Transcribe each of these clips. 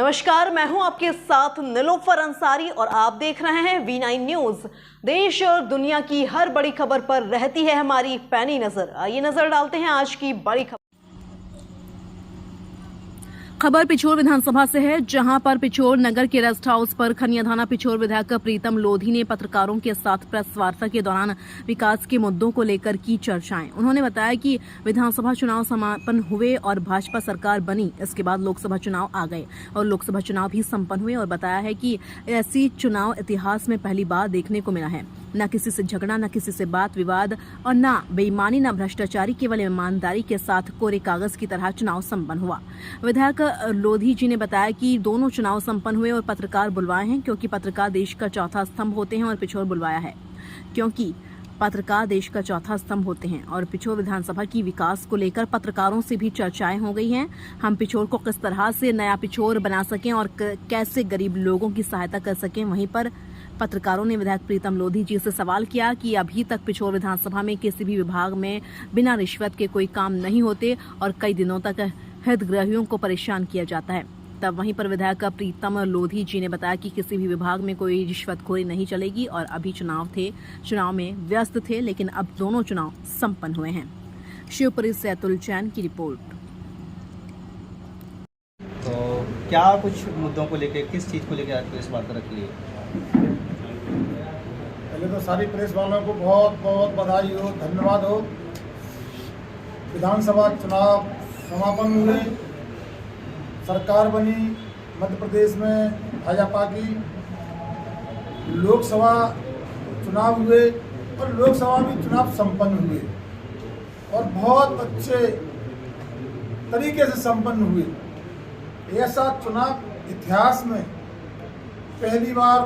नमस्कार, मैं हूं आपके साथ नीलोफर अंसारी और आप देख रहे हैं V9 न्यूज। देश और दुनिया की हर बड़ी खबर पर रहती है हमारी पैनी नजर। आइए नजर डालते हैं आज की बड़ी खबर। खबर पिछोर विधानसभा से है, जहां पर पिछोर नगर के रेस्ट हाउस पर खनिया थाना पिछोर विधायक प्रीतम लोधी ने पत्रकारों के साथ प्रेस वार्ता के दौरान विकास के मुद्दों को लेकर की चर्चाएं। उन्होंने बताया कि विधानसभा चुनाव समापन हुए और भाजपा सरकार बनी, इसके बाद लोकसभा चुनाव आ गए और लोकसभा चुनाव भी संपन्न हुए और बताया है कि ऐसी चुनाव इतिहास में पहली बार देखने को मिला है। न किसी से झगड़ा, न किसी से बात विवाद और न बेईमानी, न भ्रष्टाचारी, केवल ईमानदारी के साथ कोरे कागज की तरह चुनाव संपन्न हुआ। विधायक लोधी जी ने बताया कि दोनों चुनाव संपन्न हुए और पत्रकार बुलवाए हैं, क्योंकि पत्रकार देश का चौथा स्तंभ होते हैं और पिछोर बुलवाया है क्योंकि पत्रकार देश का चौथा स्तंभ होते हैं। और पिछोर विधानसभा की विकास को लेकर पत्रकारों से भी चर्चाएं हो गई हैं। हम पिछोर को किस तरह से नया पिछोर बना सकें और कैसे गरीब लोगों की सहायता कर सकें। वहीं पर पत्रकारों ने विधायक प्रीतम लोधी जी से सवाल किया कि अभी तक पिछोर विधानसभा में किसी भी विभाग में बिना रिश्वत के कोई काम नहीं होते और कई दिनों तक हितग्राहियों को परेशान किया जाता है। तब वहीं पर विधायक प्रीतम लोधी जी ने बताया कि किसी भी विभाग में कोई रिश्वतखोरी नहीं चलेगी और अभी चुनाव में व्यस्त थे, लेकिन अब दोनों चुनाव संपन्न हुए हैं। शिवपुरी से अतुल जैन की रिपोर्ट। तो क्या कुछ मुद्दों को लेकर, किस चीज़ को लेकर आज प्रेस वार्ता रखी है? पहले तो सारी प्रेस वालों को बहुत बहुत बधाई हो, धन्यवाद हो। विधानसभा चुनाव समापन हुए, सरकार बनी मध्य प्रदेश में भाजपा की, लोकसभा चुनाव हुए और लोकसभा भी चुनाव संपन्न हुए और बहुत अच्छे तरीके से संपन्न हुए। ऐसा चुनाव इतिहास में पहली बार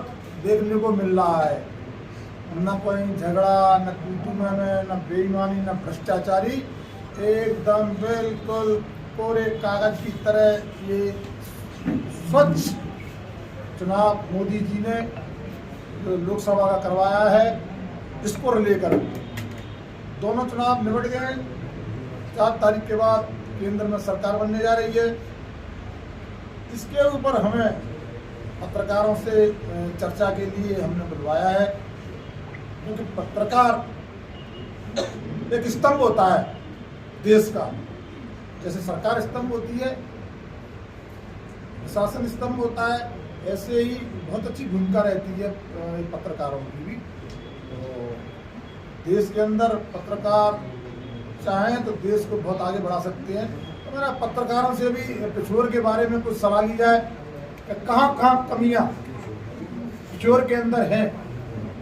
देखने को मिल रहा है। न कोई झगड़ा, न कूटुमा में, न बेईमानी, न भ्रष्टाचारी, एकदम बिल्कुल कोरे कागज की तरह ये स्वच्छ चुनाव मोदी जी ने जो लोकसभा का करवाया है, इसको लेकर दोनों चुनाव निपट गए। 4 तारीख के बाद केंद्र में सरकार बनने जा रही है। इसके ऊपर हमें पत्रकारों से चर्चा के लिए हमने बुलवाया है, क्योंकि पत्रकार एक स्तंभ होता है देश का। जैसे सरकार स्तंभ होती है, शासन स्तंभ होता है, ऐसे ही बहुत अच्छी भूमिका रहती है पत्रकारों की भी। तो देश के अंदर पत्रकार चाहें तो देश को बहुत आगे बढ़ा सकते हैं। तो मेरा पत्रकारों से भी पिछोर के बारे में कुछ सवाल लिया जाए कि कहाँ कहाँ कमियाँ पिछोर के अंदर हैं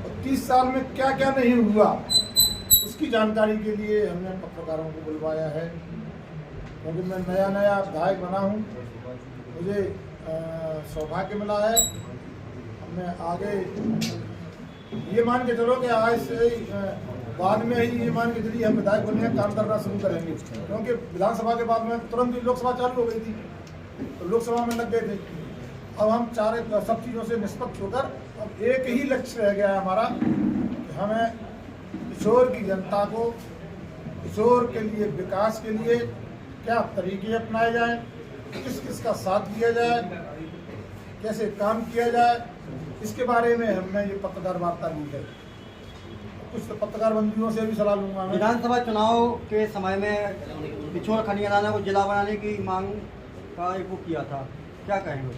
और 30 साल में क्या क्या नहीं हुआ, उसकी जानकारी के लिए हमने पत्रकारों को बुलवाया है। क्योंकि मैं नया विधायक बना हूँ, मुझे सौभाग्य मिला है। हमने आगे ये मान के चलो कि आज से बाद में ही ये मान के चलिए हम विधायक बनने का काम करना शुरू करेंगे, क्योंकि विधानसभा के बाद में तुरंत ही लोकसभा चालू हो गई थी, तो लोकसभा में लग गए थे। अब हम सब चीज़ों से निष्पक्ष होकर अब एक ही लक्ष्य रह गया है हमारा कि हमें पिछोर की जनता को, पिछोर के लिए, विकास के लिए क्या तरीके अपनाए जाए, किस किस का साथ दिया जाए, कैसे काम किया जाए, इसके बारे में हमने ये पत्रकार वार्ता ली है। कुछ तो पत्रकार बंधुओं से भी सलाह लूंगा। विधानसभा चुनाव के समय में पिछोर खनिया थाना को जिला बनाने की मांग का एक वो किया था, क्या कहेंगे?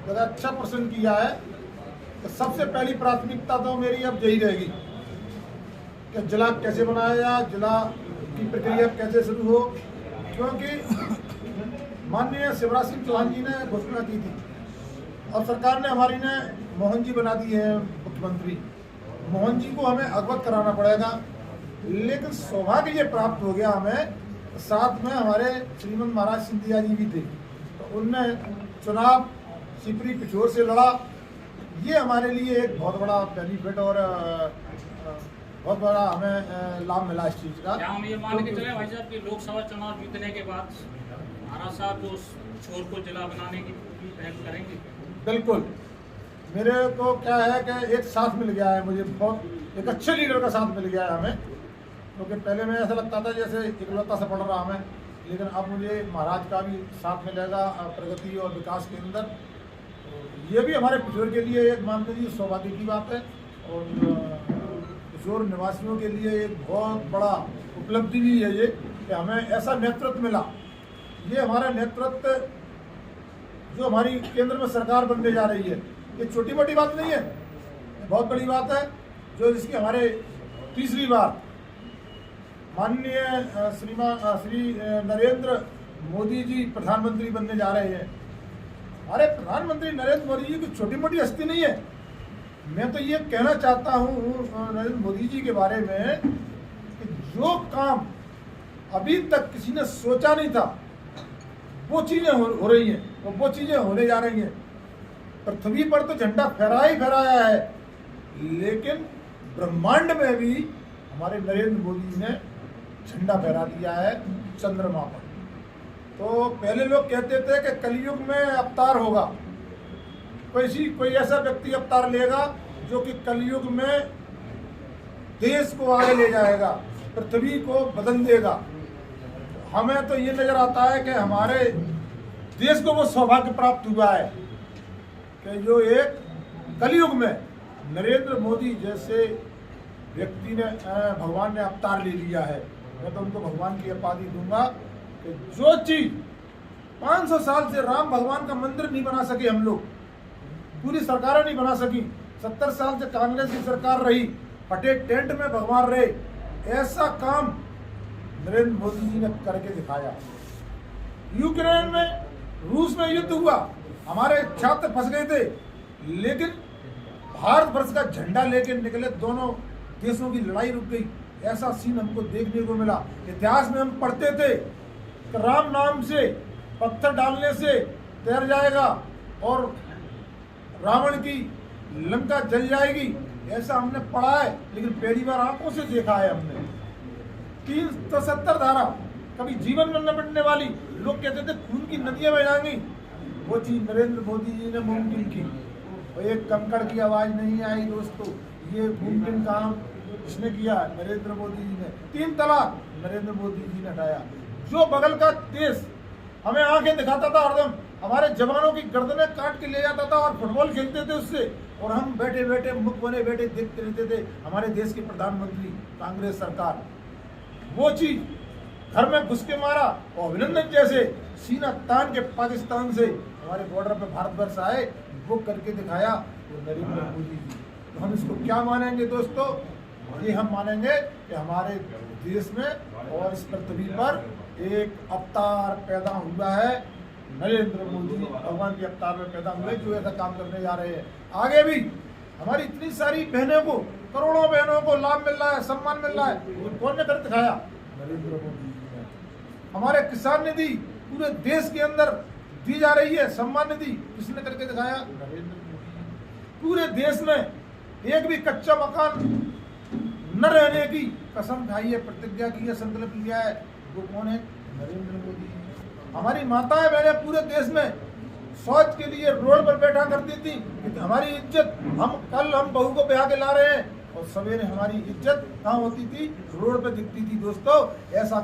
बड़ा अच्छा प्रश्न किया है। तो सबसे पहली प्राथमिकता तो मेरी अब यही रहेगी कि जिला कैसे बनाया जाए, जिला की प्रक्रिया कैसे शुरू हो, क्योंकि माननीय शिवराज सिंह चौहान जी ने घोषणा की थी और सरकार ने हमारी ने मोहन जी बना दिए हैं मुख्यमंत्री। मोहन जी को हमें अवगत कराना पड़ेगा, लेकिन सौभाग्य ये प्राप्त हो गया हमें, साथ में हमारे श्रीमंत महाराज सिंधिया जी भी थे, तो उनने चुनाव सिपरी पिछोर से लड़ा। ये हमारे लिए एक बहुत बड़ा बेनिफिट और बहुत बड़ा हमें लाभ मिला इस चीज़ का। क्या हम ये मान के चले भाई साहब कि लोकसभा चुनाव जीतने के बाद महाराज साहब को छोर को जिला बनाने की पहल करेंगे? बिल्कुल। मेरे को क्या है कि एक साथ मिल गया है, मुझे बहुत एक अच्छे लीडर का साथ मिल गया है हमें, क्योंकि पहले में ऐसा लगता था जैसे इकलौता से पड़ रहा हमें, लेकिन अब मुझे महाराज का भी साथ मिलेगा प्रगति और विकास के अंदर। तो ये भी हमारे पिछोर के लिए एक मान लीजिए सौभाग्य की बात है और पिछोर निवासियों के लिए एक बहुत बड़ा उपलब्धि भी है ये कि हमें ऐसा नेतृत्व मिला। ये हमारा नेतृत्व जो हमारी केंद्र में सरकार बनने जा रही है, ये छोटी मोटी बात नहीं है, ये बहुत बड़ी बात है। जो इसकी हमारे तीसरी बार माननीय श्री नरेंद्र मोदी जी प्रधानमंत्री बनने जा रहे हैं। हमारे प्रधानमंत्री नरेंद्र मोदी जी की छोटी मोटी हस्ती नहीं है। मैं तो ये कहना चाहता हूँ नरेंद्र मोदी जी के बारे में कि जो काम अभी तक किसी ने सोचा नहीं था वो चीजें हो रही हैं, वो चीजें होने जा रही हैं। पृथ्वी पर तो झंडा फहराया है, लेकिन ब्रह्मांड में भी हमारे नरेंद्र मोदी जी ने झंडा फहरा दिया है चंद्रमा पर। तो पहले लोग कहते थे कि कलयुग में अवतार होगा, कोई ऐसा व्यक्ति अवतार लेगा जो कि कलयुग में देश को आगे ले जाएगा, पृथ्वी को बदल देगा। हमें तो ये नजर आता है कि हमारे देश को वो सौभाग्य प्राप्त हुआ है कि जो एक कलयुग में नरेंद्र मोदी जैसे व्यक्ति ने भगवान ने अवतार ले लिया है। मैं तो उनको भगवान की उपाधि दूंगा कि जो चीज 500 साल से राम भगवान का मंदिर नहीं बना सके, हम लोग पूरी सरकारें नहीं बना सकी, 70 साल से कांग्रेस की सरकार रही, फटे टेंट में भगवान रहे, ऐसा काम नरेंद्र मोदी जी ने करके दिखाया। यूक्रेन में रूस में युद्ध हुआ, हमारे छात्र फंस गए थे, लेकिन भारतवर्ष का झंडा लेके निकले, दोनों देशों की लड़ाई रुक गई। ऐसा सीन हमको देखने को मिला। इतिहास में हम पढ़ते थे कि राम नाम से पत्थर डालने से तैर जाएगा और रावण की लंका जल जाएगी, ऐसा हमने पढ़ा है, लेकिन पहली बार आंखों से देखा है हमने। 370 धारा कभी जीवन में न मिटने वाली, लोग कहते थे खून की नदियां बह जाएंगी, वो चीज नरेंद्र मोदी जी ने मुमकिन की। और एक कंकड़ की आवाज नहीं आई दोस्तों, ये मुमकिन काम किसने किया? नरेंद्र मोदी जी ने। 3 तलाक नरेंद्र मोदी जी ने हटाया। जो बगल का देश हमें आंखें दिखाता था हरदम, हमारे जवानों की गर्दनें काट के ले जाता था और फुटबॉल खेलते थे उससे, और हम बैठे बैठे मुख बने बैठे देखते रहते थे हमारे देश के प्रधानमंत्री कांग्रेस सरकार वो चीज घर में घुस के मारा और अभिनंदन जैसे सीना तान के पाकिस्तान से हमारे बॉर्डर पे भारतवर्ष आए, वो करके दिखाया वो नरेंद्र मोदी जी। तो हम इसको क्या मानेंगे दोस्तों? ये हम मानेंगे कि हमारे देश में और इस पृथ्वी पर एक अवतार पैदा हुआ है, नरेंद्र मोदी भगवान के अवतार में पैदा हुए जो ऐसा काम करने जा रहे हैं। आगे भी हमारी इतनी सारी बहनों को, करोड़ों बहनों को लाभ मिल रहा है, सम्मान मिल रहा है, वो कौन ने कर दिखाया? नरेंद्र मोदी जी ने। हमारे किसान निधि पूरे देश के अंदर दी जा रही है, सम्मान निधि किसने करके दिखाया? नरेंद्र मोदी। पूरे देश में एक भी कच्चा मकान न रहने की कसम खाई है, प्रतिज्ञा की है, संकल्प लिया है, वो कौन है? नरेंद्र मोदी। हमारी माताएं बहनें पूरे देश में शौच के लिए रोड पर बैठा करती थी, हमारी इज्जत हम बहू को ब्याह के ला रहे हैं और सवेरे हमारी इज्जत कहाँ होती थी? रोड पे दिखती थी दोस्तों। ऐसा